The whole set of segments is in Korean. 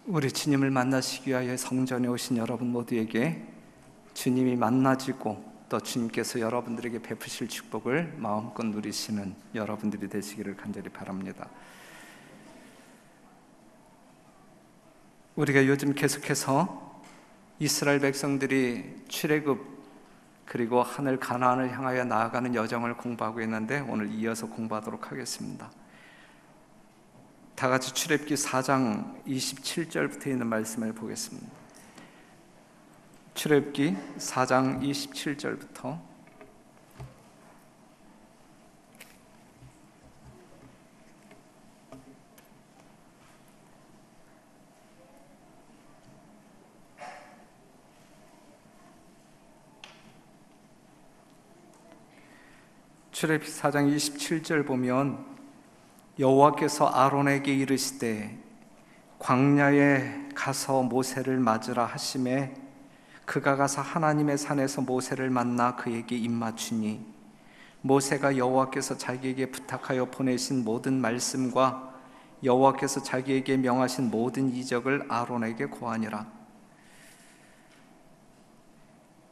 우리 주님을 만나시기 위하여 성전에 오신 여러분 모두에게 주님이 만나지고 또 주님께서 여러분들에게 베푸실 축복을 마음껏 누리시는 여러분들이 되시기를 간절히 바랍니다. 우리가 요즘 계속해서 이스라엘 백성들이 출애굽 그리고 하늘 가나안을 향하여 나아가는 여정을 공부하고 있는데 오늘 이어서 공부하도록 하겠습니다. 다 같이 출애굽기 4장 27절부터 있는 말씀을 보겠습니다. 출애굽기 4장 27절부터 출애굽기 4장 27절 보면 여호와께서 아론에게 이르시되 광야에 가서 모세를 맞으라 하시매 그가 가서 하나님의 산에서 모세를 만나 그에게 입맞추니 모세가 여호와께서 자기에게 부탁하여 보내신 모든 말씀과 여호와께서 자기에게 명하신 모든 이적을 아론에게 고하니라.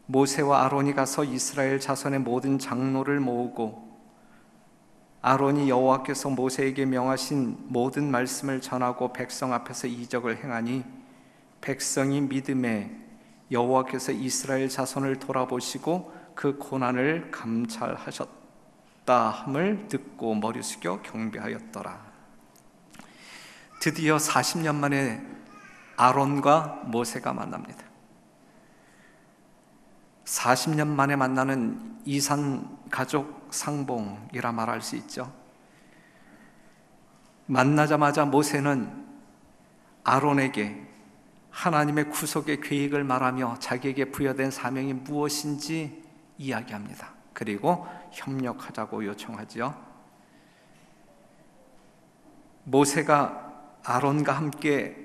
모세와 아론이 가서 이스라엘 자손의 모든 장로를 모으고 아론이 여호와께서 모세에게 명하신 모든 말씀을 전하고 백성 앞에서 이적을 행하니 백성이 믿음에 여호와께서 이스라엘 자손을 돌아보시고 그 고난을 감찰하셨다 함을 듣고 머리 숙여 경배하였더라. 드디어 40년 만에 아론과 모세가 만납니다. 40년 만에 만나는 이산 가족 상봉이라 말할 수 있죠. 만나자마자 모세는 아론에게 하나님의 구속의 계획을 말하며 자기에게 부여된 사명이 무엇인지 이야기합니다. 그리고 협력하자고 요청하지요. 모세가 아론과 함께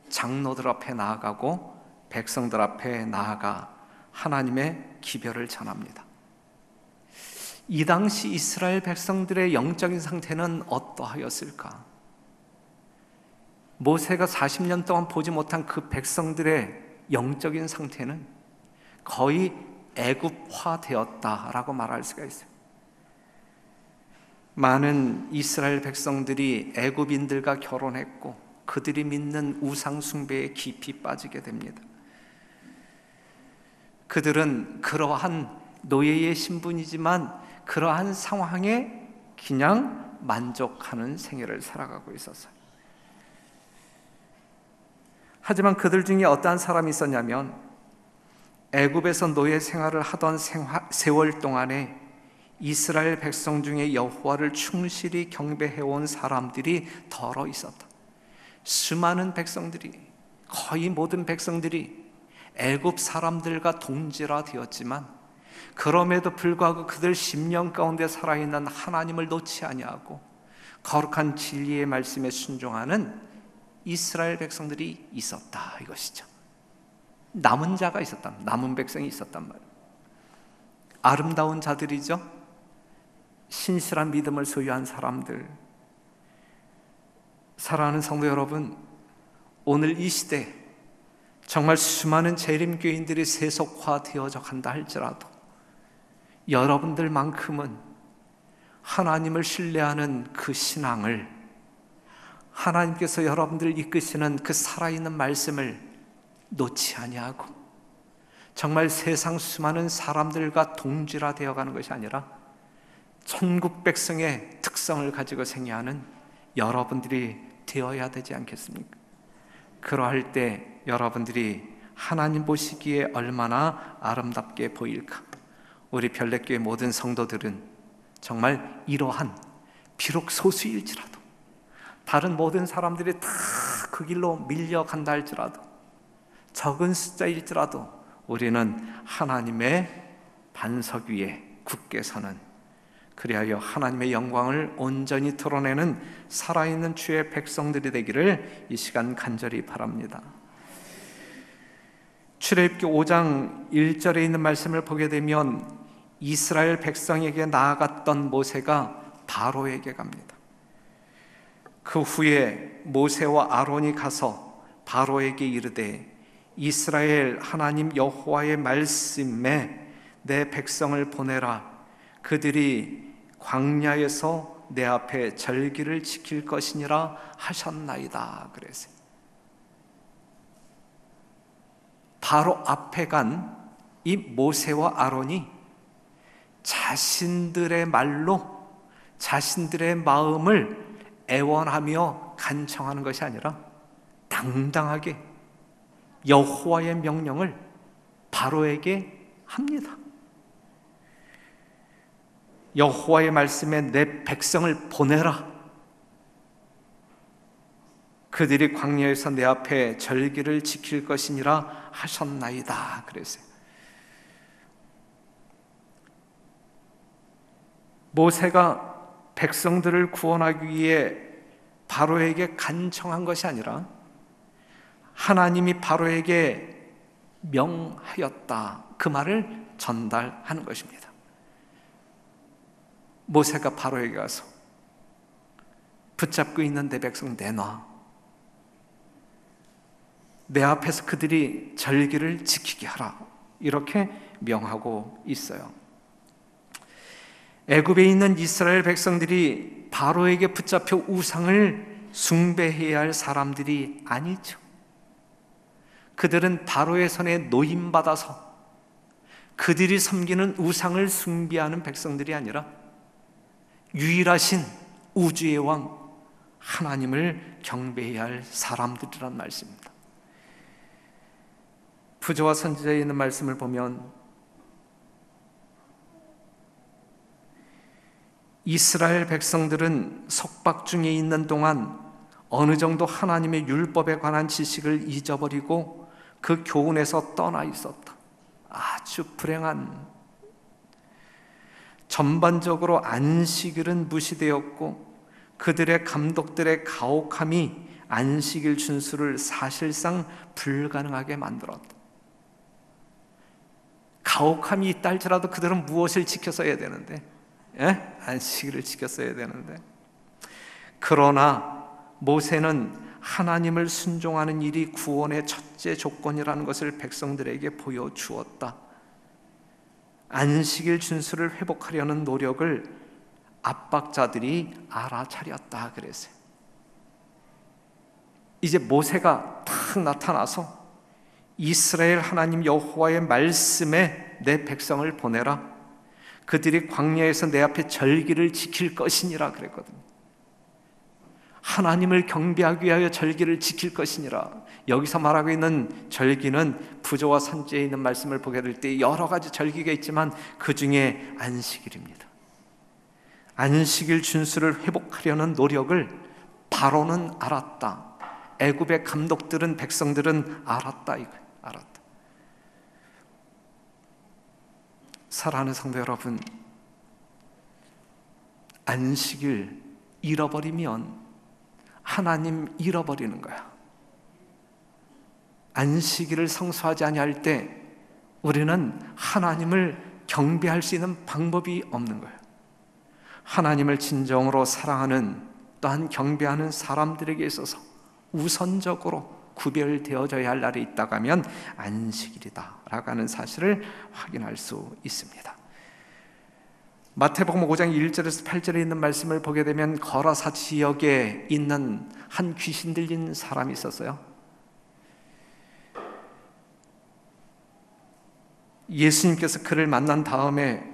장로들 앞에 나아가고 백성들 앞에 나아가 하나님의 기별을 전합니다. 이 당시 이스라엘 백성들의 영적인 상태는 어떠하였을까? 모세가 40년 동안 보지 못한 그 백성들의 영적인 상태는 거의 애굽화되었다라고 말할 수가 있어요. 많은 이스라엘 백성들이 애굽인들과 결혼했고 그들이 믿는 우상 숭배에 깊이 빠지게 됩니다. 그들은 그러한 노예의 신분이지만 그러한 상황에 그냥 만족하는 생애를 살아가고 있었어요. 하지만 그들 중에 어떠한 사람이 있었냐면 애굽에서 노예 생활을 하던 세월 동안에 이스라엘 백성 중에 여호와를 충실히 경배해온 사람들이 덜어 있었다. 수많은 백성들이, 거의 모든 백성들이 애굽 사람들과 동질화 되었지만 그럼에도 불구하고 그들 심령 가운데 살아있는 하나님을 놓지 아니하고 거룩한 진리의 말씀에 순종하는 이스라엘 백성들이 있었다 이것이죠. 남은 자가 있었다, 남은 백성이 있었단 말이에요. 아름다운 자들이죠. 신실한 믿음을 소유한 사람들. 사랑하는 성도 여러분, 오늘 이 시대 정말 수많은 재림교인들이 세속화되어져 간다 할지라도 여러분들만큼은 하나님을 신뢰하는 그 신앙을, 하나님께서 여러분들을 이끄시는 그 살아있는 말씀을 놓지 아니하고 정말 세상 수많은 사람들과 동질화되어 가는 것이 아니라 천국 백성의 특성을 가지고 생애하는 여러분들이 되어야 되지 않겠습니까? 그러할 때 여러분들이 하나님 보시기에 얼마나 아름답게 보일까? 우리 별내교회 모든 성도들은 정말 이러한 비록 소수일지라도 다른 모든 사람들이 다 그 길로 밀려간다 할지라도 적은 숫자일지라도 우리는 하나님의 반석 위에 굳게 서는, 그리하여 하나님의 영광을 온전히 드러내는 살아있는 주의 백성들이 되기를 이 시간 간절히 바랍니다. 출애굽기 5장 1절에 있는 말씀을 보게 되면 이스라엘 백성에게 나아갔던 모세가 바로에게 갑니다. 그 후에 모세와 아론이 가서 바로에게 이르되 이스라엘 하나님 여호와의 말씀에 내 백성을 보내라. 그들이 광야에서 내 앞에 절기를 지킬 것이니라 하셨나이다. 그랬어요. 바로 앞에 간 이 모세와 아론이 자신들의 말로 자신들의 마음을 애원하며 간청하는 것이 아니라 당당하게 여호와의 명령을 바로에게 합니다. 여호와의 말씀에 내 백성을 보내라. 그들이 광야에서 내 앞에 절기를 지킬 것이니라 하셨나이다. 그랬어요. 모세가 백성들을 구원하기 위해 바로에게 간청한 것이 아니라 하나님이 바로에게 명하였다. 그 말을 전달하는 것입니다. 모세가 바로에게 가서 붙잡고 있는 내 백성 내놔. 내 앞에서 그들이 절기를 지키게 하라. 이렇게 명하고 있어요. 애굽에 있는 이스라엘 백성들이 바로에게 붙잡혀 우상을 숭배해야 할 사람들이 아니죠. 그들은 바로의 손에 노임받아서 그들이 섬기는 우상을 숭배하는 백성들이 아니라 유일하신 우주의 왕 하나님을 경배해야 할 사람들이란 말씀입니다. 부조와 선지자에 있는 말씀을 보면 이스라엘 백성들은 속박 중에 있는 동안 어느 정도 하나님의 율법에 관한 지식을 잊어버리고 그 교훈에서 떠나 있었다. 아주 불행한, 전반적으로 안식일은 무시되었고 그들의 감독들의 가혹함이 안식일 준수를 사실상 불가능하게 만들었다. 가혹함이 있다 할지라도 그들은 무엇을 지켰어야 되는데, 안식일을 지켰어야 되는데. 그러나 모세는 하나님을 순종하는 일이 구원의 첫째 조건이라는 것을 백성들에게 보여주었다. 안식일 준수를 회복하려는 노력을 압박자들이 알아차렸다 그랬어요. 이제 모세가 탁 나타나서 이스라엘 하나님 여호와의 말씀에 내 백성을 보내라. 그들이 광야에서 내 앞에 절기를 지킬 것이니라 그랬거든요. 하나님을 경배하기 위하여 절기를 지킬 것이니라. 여기서 말하고 있는 절기는 부조와 선지자에 있는 말씀을 보게 될 때 여러 가지 절기가 있지만 그 중에 안식일입니다. 안식일 준수를 회복하려는 노력을 바로는 알았다. 애굽의 감독들은, 백성들은 알았다. 알았다. 사랑하는 성도 여러분, 안식일 잃어버리면 하나님 잃어버리는 거야. 안식일을 성수하지 아니할 때 우리는 하나님을 경배할 수 있는 방법이 없는 거예요. 하나님을 진정으로 사랑하는, 또한 경배하는 사람들에게 있어서 우선적으로 구별되어져야 할 날이 있다고 하면 안식일이다 라고 하는 사실을 확인할 수 있습니다. 마태복음 5장 1절에서 8절에 있는 말씀을 보게 되면 거라사 지역에 있는 한 귀신 들린 사람이 있었어요. 예수님께서 그를 만난 다음에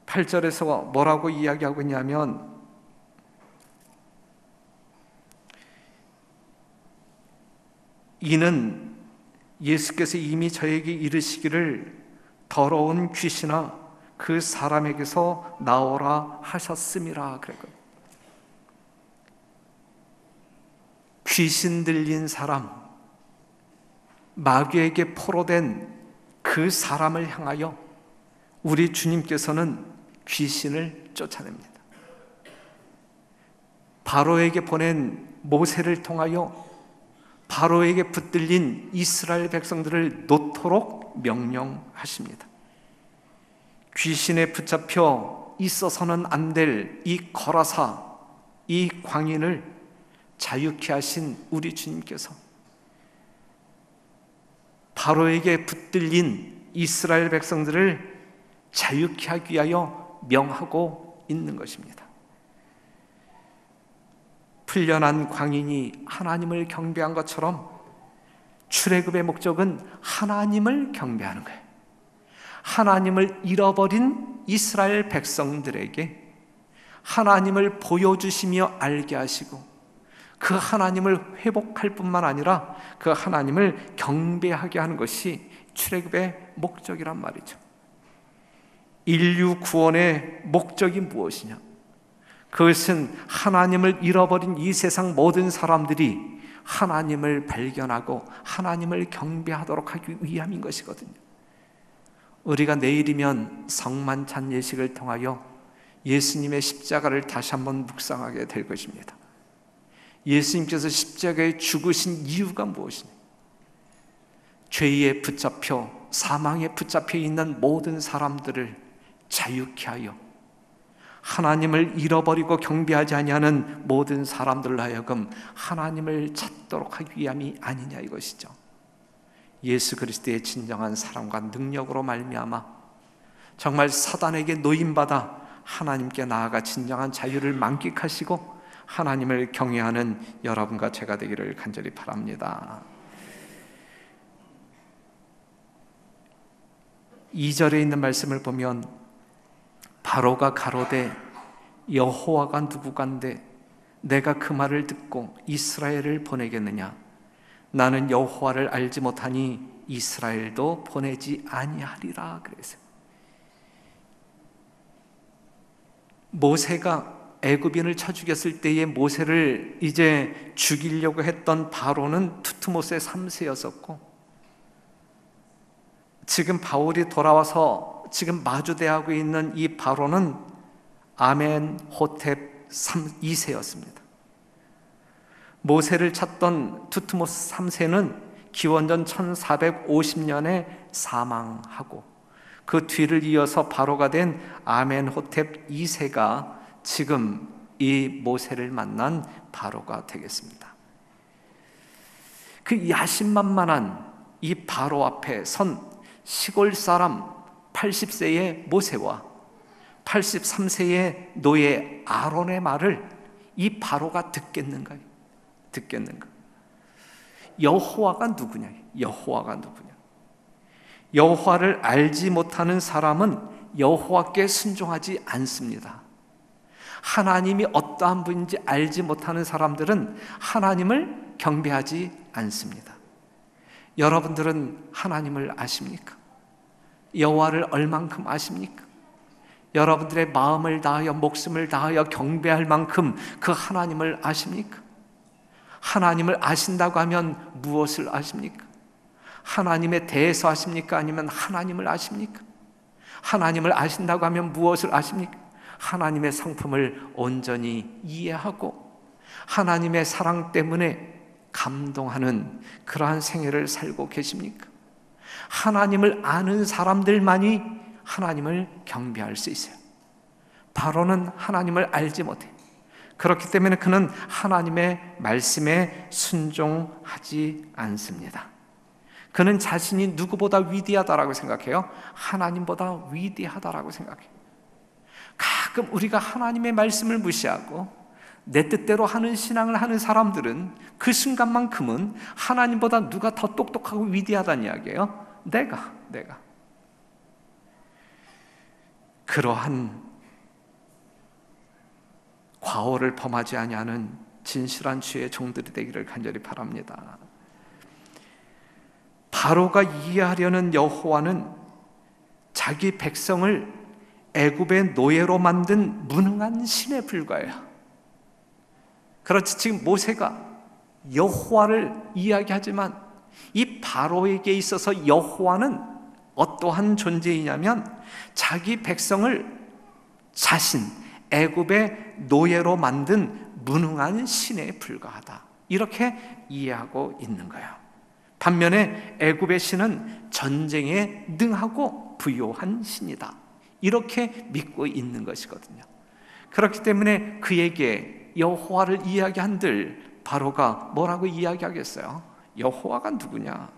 8절에서 뭐라고 이야기하고 있냐면, 이는 예수께서 이미 저에게 이르시기를 더러운 귀신아 그 사람에게서 나오라 하셨음이라 그랬거든요. 귀신 들린 사람, 마귀에게 포로된 그 사람을 향하여 우리 주님께서는 귀신을 쫓아냅니다. 바로에게 보낸 모세를 통하여 바로에게 붙들린 이스라엘 백성들을 놓도록 명령하십니다. 귀신에 붙잡혀 있어서는 안 될 이 거라사, 이 광인을 자유케 하신 우리 주님께서 바로에게 붙들린 이스라엘 백성들을 자유케 하기 위하여 명하고 있는 것입니다. 풀려난 광인이 하나님을 경배한 것처럼 출애굽의 목적은 하나님을 경배하는 거예요. 하나님을 잃어버린 이스라엘 백성들에게 하나님을 보여주시며 알게 하시고 그 하나님을 회복할 뿐만 아니라 그 하나님을 경배하게 하는 것이 출애굽의 목적이란 말이죠. 인류 구원의 목적이 무엇이냐? 그것은 하나님을 잃어버린 이 세상 모든 사람들이 하나님을 발견하고 하나님을 경배하도록 하기 위함인 것이거든요. 우리가 내일이면 성만찬 예식을 통하여 예수님의 십자가를 다시 한번 묵상하게 될 것입니다. 예수님께서 십자가에 죽으신 이유가 무엇이냐? 죄에 붙잡혀 사망에 붙잡혀 있는 모든 사람들을 자유케 하여 하나님을 잃어버리고 경배하지 아니하는 모든 사람들로 하여금 하나님을 찾도록 하기 위함이 아니냐 이것이죠. 예수 그리스도의 진정한 사랑과 능력으로 말미암아 정말 사단에게 노임받아 하나님께 나아가 진정한 자유를 만끽하시고 하나님을 경외하는 여러분과 제가 되기를 간절히 바랍니다. 2절에 있는 말씀을 보면 바로가 가로되 여호와가 누구간데 내가 그 말을 듣고 이스라엘을 보내겠느냐? 나는 여호와를 알지 못하니 이스라엘도 보내지 아니하리라. 그래서 모세가 애굽인을 쳐 죽였을 때에 모세를 이제 죽이려고 했던 바로는 투트모스의 3세였었고, 지금 바울이 돌아와서 지금 마주대하고 있는 이 바로는 아멘호텝 2세였습니다. 모세를 찾던 투트모스 3세는 기원전 1450년에 사망하고 그 뒤를 이어서 바로가 된 아멘호텝 2세가 지금 이 모세를 만난 바로가 되겠습니다. 그 야심만만한 이 바로 앞에 선 시골 사람 80세의 모세와 83세의 노예 아론의 말을 이 바로가 듣겠는가요? 여호와가 누구냐? 여호와가 누구냐? 여호와를 알지 못하는 사람은 여호와께 순종하지 않습니다. 하나님이 어떠한 분인지 알지 못하는 사람들은 하나님을 경배하지 않습니다. 여러분들은 하나님을 아십니까? 여호와를 얼만큼 아십니까? 여러분들의 마음을 다하여 목숨을 다하여 경배할 만큼 그 하나님을 아십니까? 하나님을 아신다고 하면 무엇을 아십니까? 하나님에 대해서 아십니까? 아니면 하나님을 아십니까? 하나님을 아신다고 하면 무엇을 아십니까? 하나님의 성품을 온전히 이해하고 하나님의 사랑 때문에 감동하는 그러한 생애를 살고 계십니까? 하나님을 아는 사람들만이 하나님을 경배할 수 있어요. 바로는 하나님을 알지 못해요. 그렇기 때문에 그는 하나님의 말씀에 순종하지 않습니다. 그는 자신이 누구보다 위대하다라고 생각해요. 하나님보다 위대하다라고 생각해요. 가끔 우리가 하나님의 말씀을 무시하고 내 뜻대로 하는 신앙을 하는 사람들은 그 순간만큼은 하나님보다 누가 더 똑똑하고 위대하다는 이야기예요. 내가 그러한 과오를 범하지 아니하는 진실한 주의 종들이 되기를 간절히 바랍니다. 바로가 이해하려는 여호와는 자기 백성을 애굽의 노예로 만든 무능한 신에 불과해요. 그렇지, 지금 모세가 여호와를 이야기하지만 이 바로에게 있어서 여호와는 어떠한 존재이냐면 자기 백성을 자신 애굽의 노예로 만든 무능한 신에 불과하다, 이렇게 이해하고 있는 거예요. 반면에 애굽의 신은 전쟁에 능하고 부요한 신이다, 이렇게 믿고 있는 것이거든요. 그렇기 때문에 그에게 여호와를 이야기한들 바로가 뭐라고 이야기하겠어요? 여호와가 누구냐?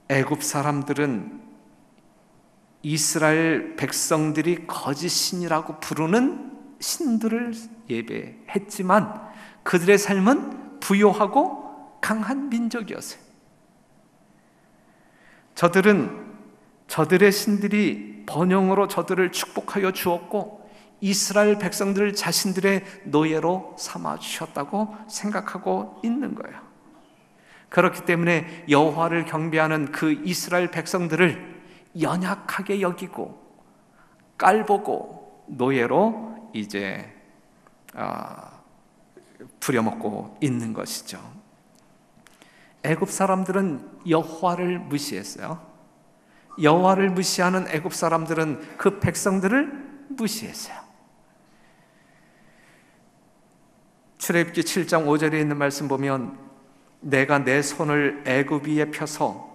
애굽 사람들은 이스라엘 백성들이 거짓 신이라고 부르는 신들을 예배했지만 그들의 삶은 부요하고 강한 민족이었어요. 저들은 저들의 신들이 번영으로 저들을 축복하여 주었고 이스라엘 백성들을 자신들의 노예로 삼아 주셨다고 생각하고 있는 거예요. 그렇기 때문에 여호와를 경배하는 그 이스라엘 백성들을 연약하게 여기고 깔보고 노예로 이제 부려먹고 있는 것이죠. 애굽 사람들은 여호와를 무시했어요. 여호와를 무시하는 애굽 사람들은 그 백성들을 무시했어요. 출애굽기 7장 5절에 있는 말씀 보면 내가 내 손을 애굽 위에 펴서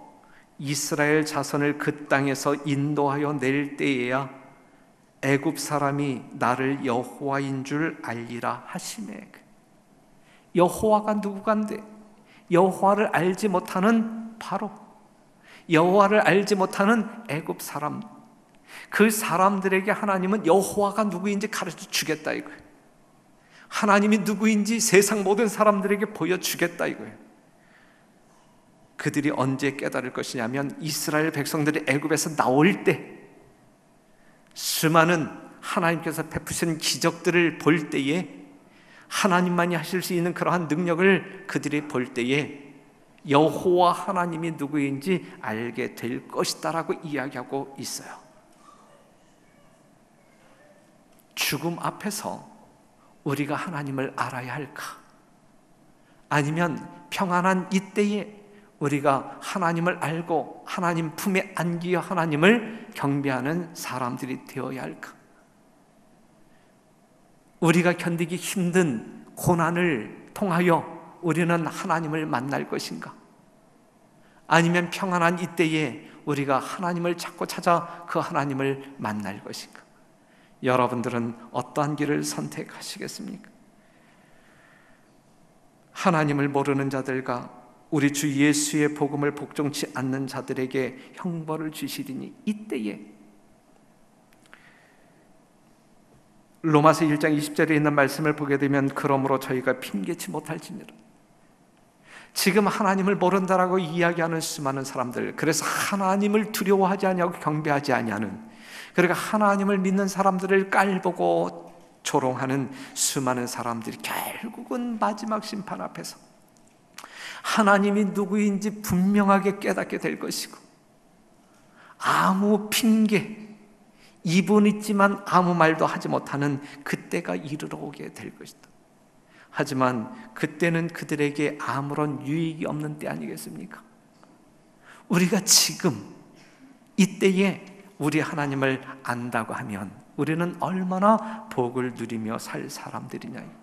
이스라엘 자손을 그 땅에서 인도하여 낼 때에야 애굽 사람이 나를 여호와인 줄 알리라 하시매. 여호와가 누구간데? 여호와를 알지 못하는 바로 여호와를 알지 못하는 애굽 사람, 그 사람들에게 하나님은 여호와가 누구인지 가르쳐 주겠다 이거예요. 하나님이 누구인지 세상 모든 사람들에게 보여주겠다 이거예요. 그들이 언제 깨달을 것이냐면 이스라엘 백성들이 애굽에서 나올 때 수많은 하나님께서 베푸신 기적들을 볼 때에 하나님만이 하실 수 있는 그러한 능력을 그들이 볼 때에 여호와 하나님이 누구인지 알게 될 것이다라고 이야기하고 있어요. 죽음 앞에서 우리가 하나님을 알아야 할까? 아니면 평안한 이때에 우리가 하나님을 알고 하나님 품에 안기어 하나님을 경배하는 사람들이 되어야 할까? 우리가 견디기 힘든 고난을 통하여 우리는 하나님을 만날 것인가? 아니면 평안한 이때에 우리가 하나님을 찾고 찾아 그 하나님을 만날 것인가? 여러분들은 어떠한 길을 선택하시겠습니까? 하나님을 모르는 자들과 우리 주 예수의 복음을 복종치 않는 자들에게 형벌을 주시리니 이때에 로마서 1장 20절에 있는 말씀을 보게 되면 그러므로 저희가 핑계치 못할지니라. 지금 하나님을 모른다라고 이야기하는 수많은 사람들, 그래서 하나님을 두려워하지 아니하고 경배하지 아니하는, 그러니까 하나님을 믿는 사람들을 깔보고 조롱하는 수많은 사람들이 결국은 마지막 심판 앞에서 하나님이 누구인지 분명하게 깨닫게 될 것이고 아무 핑계, 입은 있지만 아무 말도 하지 못하는 그때가 이르러 오게 될 것이다. 하지만 그때는 그들에게 아무런 유익이 없는 때 아니겠습니까? 우리가 지금 이때에 우리 하나님을 안다고 하면 우리는 얼마나 복을 누리며 살 사람들이냐.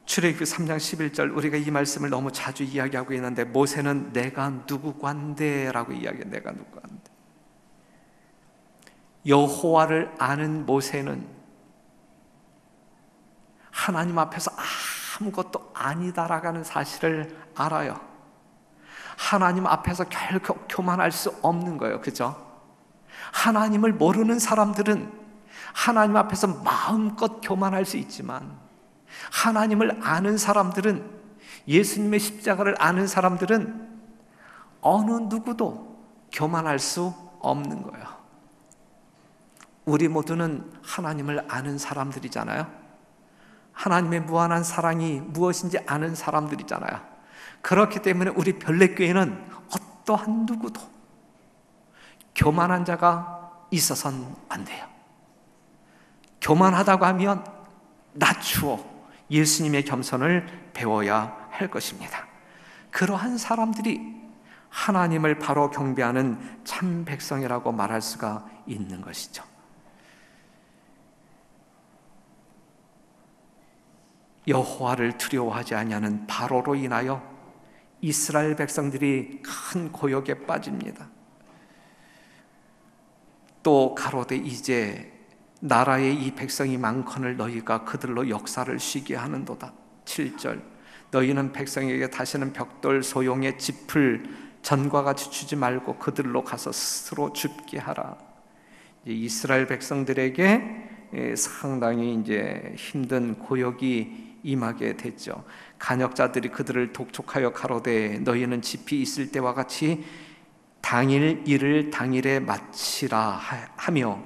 출애굽기 3장 11절, 우리가 이 말씀을 너무 자주 이야기하고 있는데 모세는 내가 누구관데라고 이야기해. 내가 누구관데. 여호와를 아는 모세는 하나님 앞에서 아무것도 아니다라는 사실을 알아요. 하나님 앞에서 결코 교만할 수 없는 거예요. 그죠? 하나님을 모르는 사람들은 하나님 앞에서 마음껏 교만할 수 있지만 하나님을 아는 사람들은, 예수님의 십자가를 아는 사람들은 어느 누구도 교만할 수 없는 거예요. 우리 모두는 하나님을 아는 사람들이잖아요. 하나님의 무한한 사랑이 무엇인지 아는 사람들이잖아요. 그렇기 때문에 우리 별내교회는 어떠한 누구도 교만한 자가 있어서는 안 돼요. 교만하다고 하면 낮추어 예수님의 겸손을 배워야 할 것입니다. 그러한 사람들이 하나님을 바로 경배하는 참 백성이라고 말할 수가 있는 것이죠. 여호와를 두려워하지 아니하는 바로로 인하여 이스라엘 백성들이 큰 고역에 빠집니다. 또 가로되 이제 나라에 이 백성이 많거늘 너희가 그들로 역사를 쉬게 하는도다. 7절, 너희는 백성에게 다시는 벽돌 소용의 짚을 전과 같이 주지 말고 그들로 가서 스스로 줍게 하라. 이스라엘 백성들에게 상당히 이제 힘든 고역이 임하게 됐죠. 간역자들이 그들을 독촉하여 가로되 너희는 짚이 있을 때와 같이 당일 일을 당일에 마치라 하며,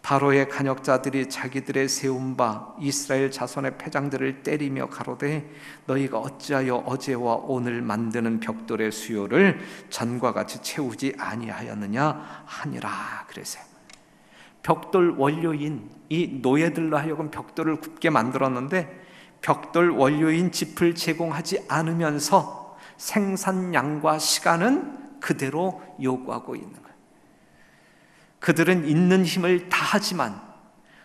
바로의 간역자들이 자기들의 세운 바 이스라엘 자손의 패장들을 때리며 가로되 너희가 어찌하여 어제와 오늘 만드는 벽돌의 수요를 전과 같이 채우지 아니하였느냐 하니라. 그랬어요. 벽돌 원료인 이 노예들로 하여금 벽돌을 굽게 만들었는데 벽돌 원료인 짚을 제공하지 않으면서 생산량과 시간은 그대로 요구하고 있는 거예요. 그들은 있는 힘을 다하지만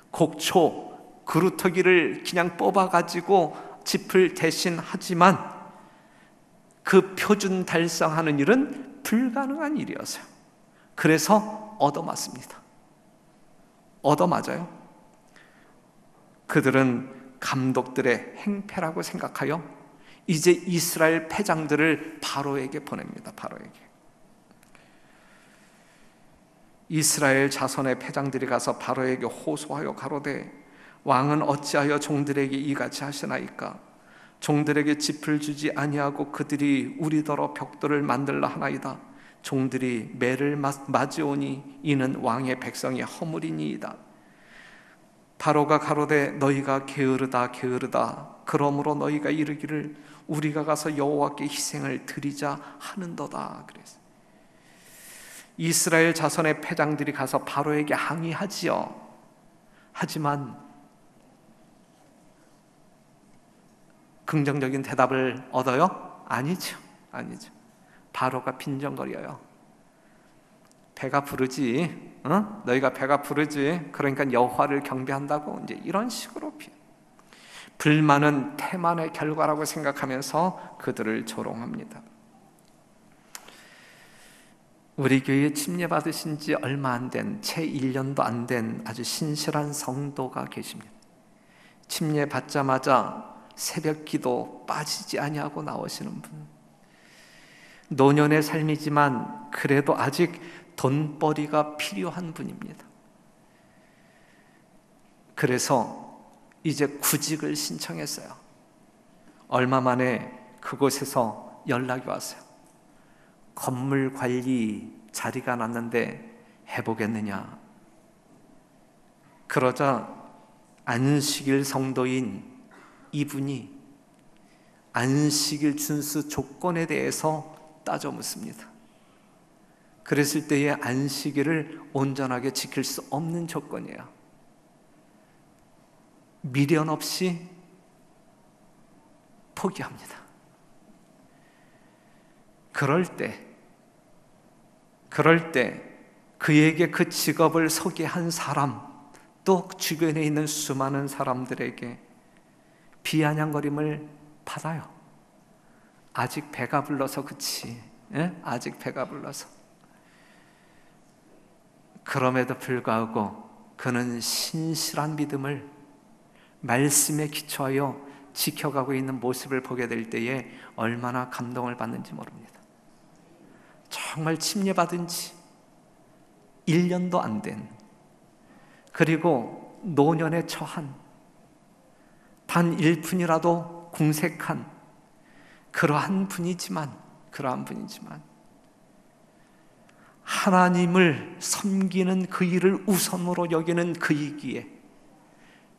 곡초, 그루터기를 그냥 뽑아가지고 짚을 대신 하지만 그 표준 달성하는 일은 불가능한 일이었어요. 그래서 얻어맞습니다. 얻어맞아요. 그들은 감독들의 행패라고 생각하여 이제 이스라엘 패장들을 바로에게 보냅니다. 바로에게. 이스라엘 자손의 패장들이 가서 바로에게 호소하여 가로되 왕은 어찌하여 종들에게 이같이 하시나이까? 종들에게 짚을 주지 아니하고 그들이 우리더러 벽돌을 만들라 하나이다. 종들이 매를 맞으오니 이는 왕의 백성의 허물이니이다. 바로가 가로되 너희가 게으르다 게으르다. 그러므로 너희가 이르기를 우리가 가서 여호와께 희생을 드리자 하는도다. 그랬어요. 이스라엘 자손의 패장들이 가서 바로에게 항의하지요. 하지만 긍정적인 대답을 얻어요? 아니죠. 아니죠. 바로가 빈정거려요. 배가 부르지, 너희가 배가 부르지. 그러니까 여호와를 경배한다고 이제 이런 식으로 불만은 태만의 결과라고 생각하면서 그들을 조롱합니다. 우리 교회에 침례받으신 지 얼마 안 된, 채 1년도 안 된 아주 신실한 성도가 계십니다. 침례받자마자 새벽 기도 빠지지 아니하고 나오시는 분. 노년의 삶이지만 그래도 아직 돈벌이가 필요한 분입니다. 그래서 이제 구직을 신청했어요. 얼마 만에 그곳에서 연락이 왔어요. 건물 관리 자리가 났는데 해보겠느냐. 그러자 안식일 성도인 이분이 안식일 준수 조건에 대해서 따져 묻습니다. 그랬을 때의 안식일을 온전하게 지킬 수 없는 조건이에요. 미련 없이 포기합니다. 그럴 때 그에게 그 직업을 소개한 사람, 또 주변에 있는 수많은 사람들에게 비아냥거림을 받아요. 아직 배가 불러서 그치? 아직 배가 불러서. 그럼에도 불구하고 그는 신실한 믿음을 말씀에 기초하여 지켜가고 있는 모습을 보게 될 때에 얼마나 감동을 받는지 모릅니다. 정말 침례받은 지 1년도 안 된, 그리고 노년에 처한, 단 1푼이라도 궁색한 그러한 분이지만 하나님을 섬기는 그 일을 우선으로 여기는 그이기에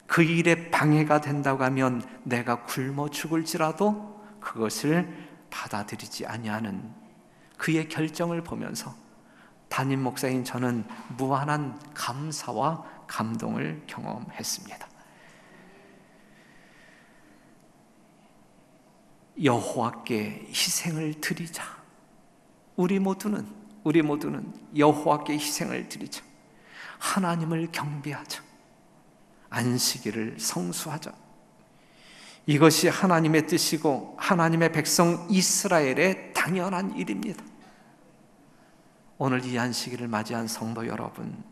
그 일에 방해가 된다고 하면 내가 굶어 죽을지라도 그것을 받아들이지 아니하는 그의 결정을 보면서 담임 목사인 저는 무한한 감사와 감동을 경험했습니다. 여호와께 희생을 드리자. 우리 모두는 여호와께 희생을 드리자. 하나님을 경배하자. 안식일을 성수하자. 이것이 하나님의 뜻이고 하나님의 백성 이스라엘의 당연한 일입니다. 오늘 이 안식일을 맞이한 성도 여러분,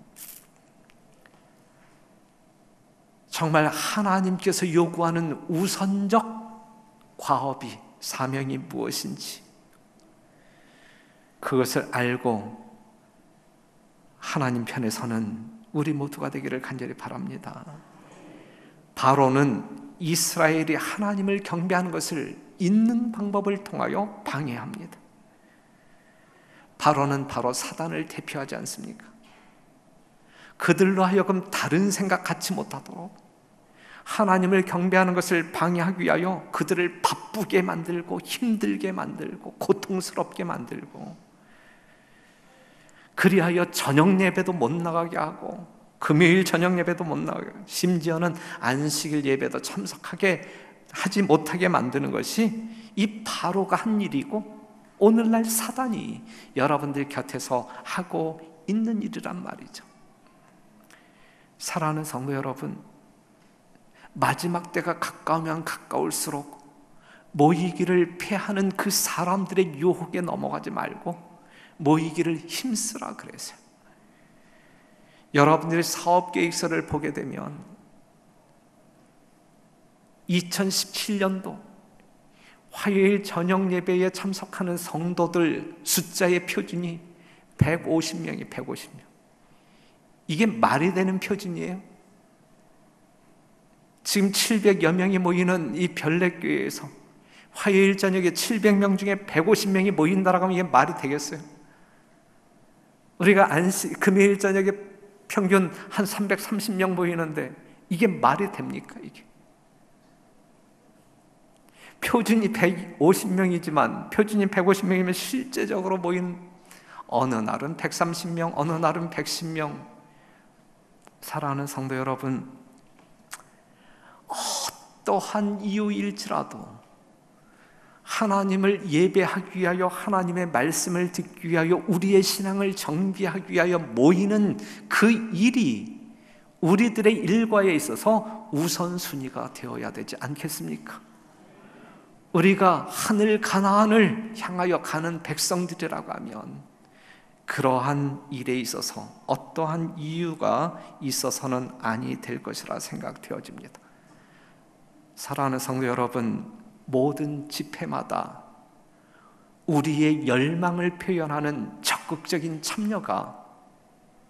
정말 하나님께서 요구하는 우선적 과업이, 사명이 무엇인지 그것을 알고 하나님 편에 서는 우리 모두가 되기를 간절히 바랍니다. 바로는 이스라엘이 하나님을 경배하는 것을 있는 방법을 통하여 방해합니다. 바로는 바로 사단을 대표하지 않습니까? 그들로 하여금 다른 생각 갖지 못하도록 하나님을 경배하는 것을 방해하기 위하여 그들을 바쁘게 만들고 힘들게 만들고 고통스럽게 만들고, 그리하여 저녁 예배도 못 나가게 하고 금요일 저녁 예배도 못 나가게 하고 심지어는 안식일 예배도 참석하게 하지 못하게 만드는 것이 이 바로가 한 일이고, 오늘날 사단이 여러분들 곁에서 하고 있는 일이란 말이죠. 사랑하는 성도 여러분, 마지막 때가 가까우면 가까울수록 모이기를 패하는 그 사람들의 유혹에 넘어가지 말고 모이기를 힘쓰라 그랬어요. 여러분들의 사업계획서를 보게 되면 2017년도 화요일 저녁 예배에 참석하는 성도들 숫자의 표준이 150명이 150명. 이게 말이 되는 표준이에요? 지금 700여 명이 모이는 이 별내교회에서 화요일 저녁에 700명 중에 150명이 모인다라고 하면 이게 말이 되겠어요? 우리가 금요일 저녁에 평균 한 330명 모이는데 이게 말이 됩니까? 이게 표준이 150명이지만 표준이 150명이면 실제적으로 모인 어느 날은 130명, 어느 날은 110명. 사랑하는 성도 여러분, 어떠한 이유일지라도 하나님을 예배하기 위하여, 하나님의 말씀을 듣기 위하여, 우리의 신앙을 정비하기 위하여 모이는 그 일이 우리들의 일과에 있어서 우선순위가 되어야 되지 않겠습니까? 우리가 하늘 가나안을 향하여 가는 백성들이라고 하면 그러한 일에 있어서 어떠한 이유가 있어서는 아니 될 것이라 생각되어집니다. 사랑하는 성도 여러분, 모든 집회마다 우리의 열망을 표현하는 적극적인 참여가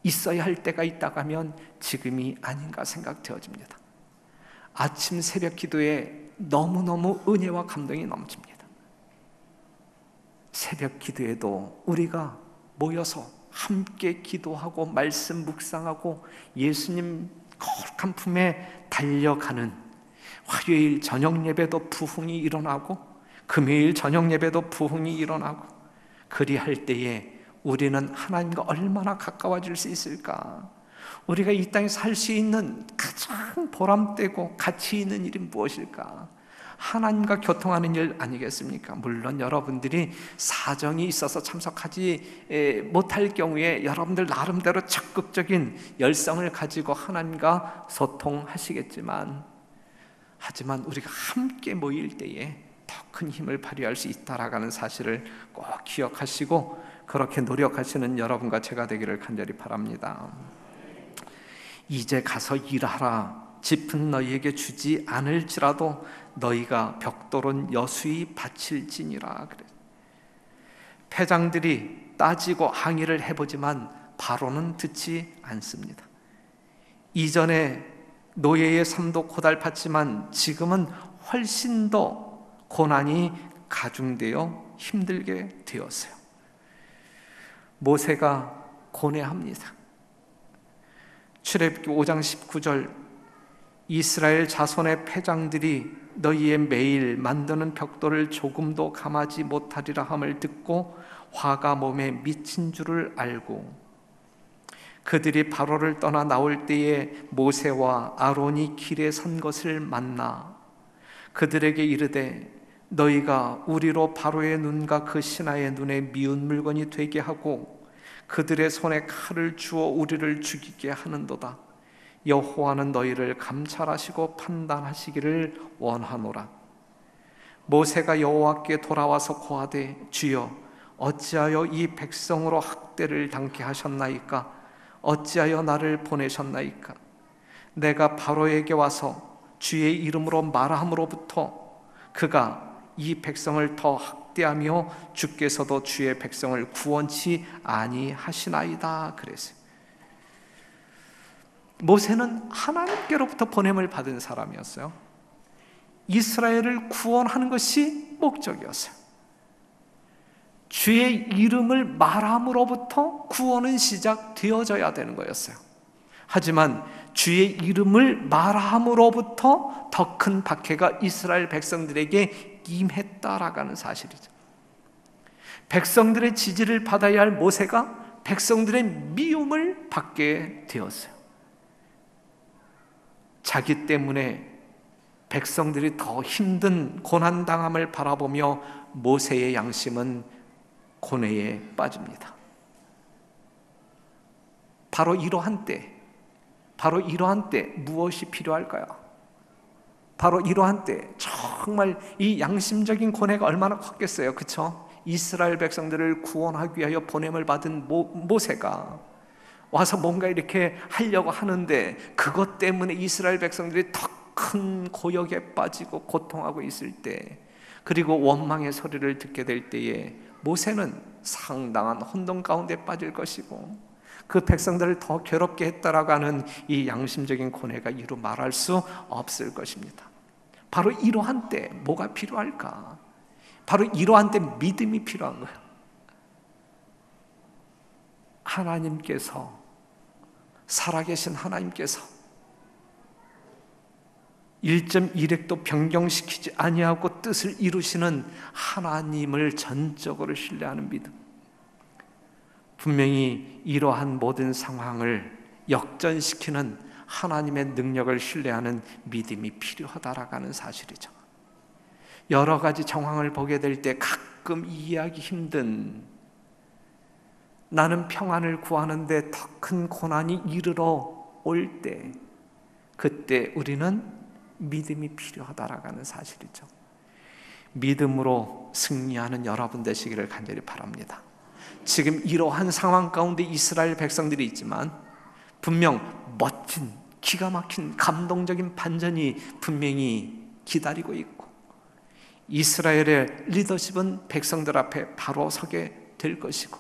있어야 할 때가 있다고 하면 지금이 아닌가 생각되어집니다. 아침 새벽 기도에 너무너무 은혜와 감동이 넘칩니다. 새벽 기도에도 우리가 모여서 함께 기도하고 말씀 묵상하고 예수님 거룩한 품에 달려가는, 화요일 저녁 예배도 부흥이 일어나고 금요일 저녁 예배도 부흥이 일어나고, 그리할 때에 우리는 하나님과 얼마나 가까워질 수 있을까? 우리가 이 땅에 살 수 있는 가장 보람되고 가치 있는 일이 무엇일까? 하나님과 교통하는 일 아니겠습니까? 물론 여러분들이 사정이 있어서 참석하지 못할 경우에 여러분들 나름대로 적극적인 열성을 가지고 하나님과 소통하시겠지만, 하지만 우리가 함께 모일 때에 더 큰 힘을 발휘할 수 있다라는 사실을 꼭 기억하시고 그렇게 노력하시는 여러분과 제가 되기를 간절히 바랍니다. 이제 가서 일하라. 짚은 너희에게 주지 않을지라도 너희가 벽돌은 여수히 바칠지니라 그래. 패장들이 따지고 항의를 해보지만 바로는 듣지 않습니다. 이전에 노예의 삶도 고달팠지만 지금은 훨씬 더 고난이 가중되어 힘들게 되었어요. 모세가 고뇌합니다. 출애굽기 5장 19절, 이스라엘 자손의 패장들이 너희의 매일 만드는 벽돌을 조금도 감하지 못하리라 함을 듣고 화가 몸에 미친 줄을 알고, 그들이 바로를 떠나 나올 때에 모세와 아론이 길에 선 것을 만나 그들에게 이르되 너희가 우리로 바로의 눈과 그 신하의 눈에 미운 물건이 되게 하고 그들의 손에 칼을 주어 우리를 죽이게 하는도다. 여호와는 너희를 감찰하시고 판단하시기를 원하노라. 모세가 여호와께 돌아와서 고하되 주여 어찌하여 이 백성으로 학대를 당케 하셨나이까? 어찌하여 나를 보내셨나이까? 내가 바로에게 와서 주의 이름으로 말함으로부터 그가 이 백성을 더 학대하며 주께서도 주의 백성을 구원치 아니하시나이다 그랬어요. 모세는 하나님께로부터 보냄을 받은 사람이었어요. 이스라엘을 구원하는 것이 목적이었어요. 주의 이름을 말함으로부터 구원은 시작되어져야 되는 거였어요. 하지만 주의 이름을 말함으로부터 더 큰 박해가 이스라엘 백성들에게 임했다라는 사실이죠. 백성들의 지지를 받아야 할 모세가 백성들의 미움을 받게 되었어요. 자기 때문에 백성들이 더 힘든 고난당함을 바라보며 모세의 양심은 고뇌에 빠집니다. 바로 이러한 때 무엇이 필요할까요? 바로 이러한 때 정말 이 양심적인 고뇌가 얼마나 컸겠어요, 그렇죠? 이스라엘 백성들을 구원하기 위하여 보냄을 받은 모세가 와서 뭔가 이렇게 하려고 하는데 그것 때문에 이스라엘 백성들이 더 큰 고역에 빠지고 고통하고 있을 때, 그리고 원망의 소리를 듣게 될 때에 모세는 상당한 혼돈 가운데 빠질 것이고 그 백성들을 더 괴롭게 했다라고 하는 이 양심적인 고뇌가 이루 말할 수 없을 것입니다. 바로 이러한 때 뭐가 필요할까? 바로 이러한 때 믿음이 필요한 거예요. 하나님께서, 살아계신 하나님께서 1.1획도 변경시키지 아니하고 뜻을 이루시는 하나님을 전적으로 신뢰하는 믿음, 분명히 이러한 모든 상황을 역전시키는 하나님의 능력을 신뢰하는 믿음이 필요하다라고 하는 사실이죠. 여러 가지 정황을 보게 될 때 가끔 이해하기 힘든, 나는 평안을 구하는데 더 큰 고난이 이르러 올 때, 그때 우리는 믿음이 필요하다라고 하는 사실이죠. 믿음으로 승리하는 여러분 되시기를 간절히 바랍니다. 지금 이러한 상황 가운데 이스라엘 백성들이 있지만 분명 멋진, 기가 막힌 감동적인 반전이 분명히 기다리고 있고, 이스라엘의 리더십은 백성들 앞에 바로 서게 될 것이고,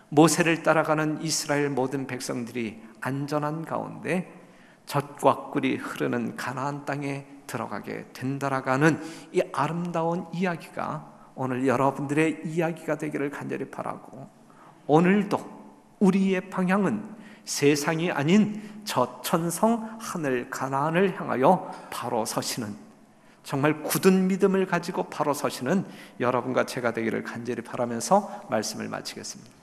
모세를 따라가는 이스라엘 모든 백성들이 안전한 가운데 젖과 꿀이 흐르는 가나안 땅에 들어가게 된다라는 이 아름다운 이야기가 오늘 여러분들의 이야기가 되기를 간절히 바라고, 오늘도 우리의 방향은 세상이 아닌 저 천성 하늘 가나안을 향하여 바로 서시는, 정말 굳은 믿음을 가지고 바로 서시는 여러분과 제가 되기를 간절히 바라면서 말씀을 마치겠습니다.